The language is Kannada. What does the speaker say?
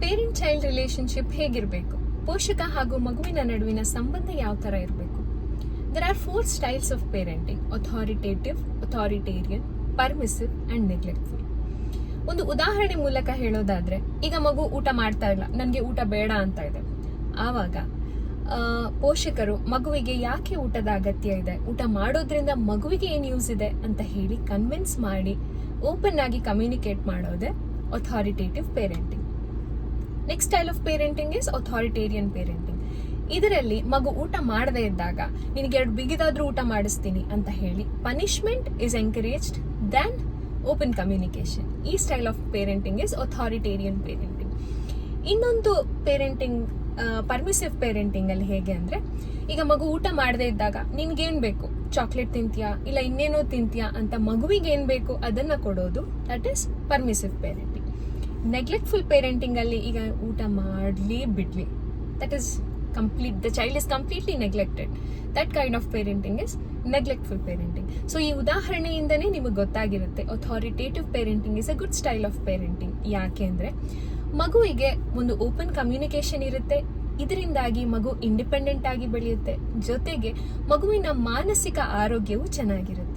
ಪೇರೆಂಟ್ ಚೈಲ್ಡ್ ರಿಲೇಶನ್ಶಿಪ್ ಹೇಗಿರಬೇಕು, ಪೋಷಕ ಹಾಗೂ ಮಗುವಿನ ನಡುವಿನ ಸಂಬಂಧ ಯಾವ ತರ ಇರಬೇಕು. There are 4 styles of parenting: authoritative, authoritarian, permissive and neglectful. ಒಂದು ಉದಾಹರಣೆ ಮೂಲಕ ಹೇಳೋದಾದ್ರೆ, ಈಗ ಮಗು ಊಟ ಮಾಡ್ತಾ ಇಲ್ಲ, ನನಗೆ ಊಟ ಬೇಡ ಅಂತ ಇದೆ. ಆವಾಗ ಪೋಷಕರು ಮಗುವಿಗೆ ಯಾಕೆ ಊಟದ ಅಗತ್ಯ ಇದೆ, ಊಟ ಮಾಡೋದ್ರಿಂದ ಮಗುವಿಗೆ ಏನು ಯೂಸ್ ಇದೆ ಅಂತ ಹೇಳಿ ಕನ್ವಿನ್ಸ್ ಮಾಡಿ ಓಪನ್ ಆಗಿ ಕಮ್ಯುನಿಕೇಟ್ ಮಾಡೋದೇ authoritative parenting. Next style of parenting is authoritarian parenting. ಇದರಲ್ಲಿ ಮಗು ಊಟ ಮಾಡದೇ ಇದ್ದಾಗ ನಿನಗೆ 2 ಬಿಗಿದಾದ್ರೂ ಊಟ ಮಾಡಿಸ್ತೀನಿ ಅಂತ ಹೇಳಿ punishment is encouraged then open communication. ಈ style of parenting is authoritarian parenting. ಇನ್ನೊಂದು ಪೇರೆಂಟಿಂಗ್ ಪರ್ಮಿಸಿವ್ ಪೇರೆಂಟಿಂಗ್ ಅಲ್ಲಿ ಹೇಗೆ ಅಂದ್ರೆ, ಈಗ ಮಗು ಊಟ ಮಾಡದೇ ಇದ್ದಾಗ ನಿನ್ಗೇನ್ ಬೇಕು, ಚಾಕ್ಲೇಟ್ ತಿಂತೀಯಾ ಇಲ್ಲ ಇನ್ನೇನೋ ತಿಂತೀಯಾ ಅಂತ ಮಗುವಿಗೆ ಏನ್ ಬೇಕು ಅದನ್ನ ಕೊಡೋದು, ದಟ್ ಇಸ್ ಪರ್ಮಿಸಿವ್ ಪೇರೆಂಟಿಂಗ್. ನೆಗ್ಲೆಕ್ಟ್ಫುಲ್ ಪೇರೆಂಟಿಂಗ್ ಅಲ್ಲಿ ಈಗ ಊಟ ಮಾಡ್ಲಿ ಬಿಡ್ಲಿ, that is complete, the child is completely neglected. That kind of parenting is neglectful parenting. So ಈ ಉದಾಹರಣೆಯಿಂದನೇ ನಿಮಗೆ ಗೊತ್ತಾಗಿರುತ್ತೆ authoritative parenting is a good style of parenting. ಯಾಕೆ ಅಂದ್ರೆ ಮಗುವಿಗೆ ಒಂದು ಓಪನ್ ಕಮ್ಯುನಿಕೇಶನ್ ಇರುತ್ತೆ, ಇದರಿಂದಾಗಿ ಮಗು ಇಂಡಿಪೆಂಡೆಂಟ್ ಆಗಿ ಬೆಳೆಯುತ್ತೆ, ಜೊತೆಗೆ ಮಗುವಿನ ಮಾನಸಿಕ ಆರೋಗ್ಯವು ಚೆನ್ನಾಗಿರುತ್ತೆ.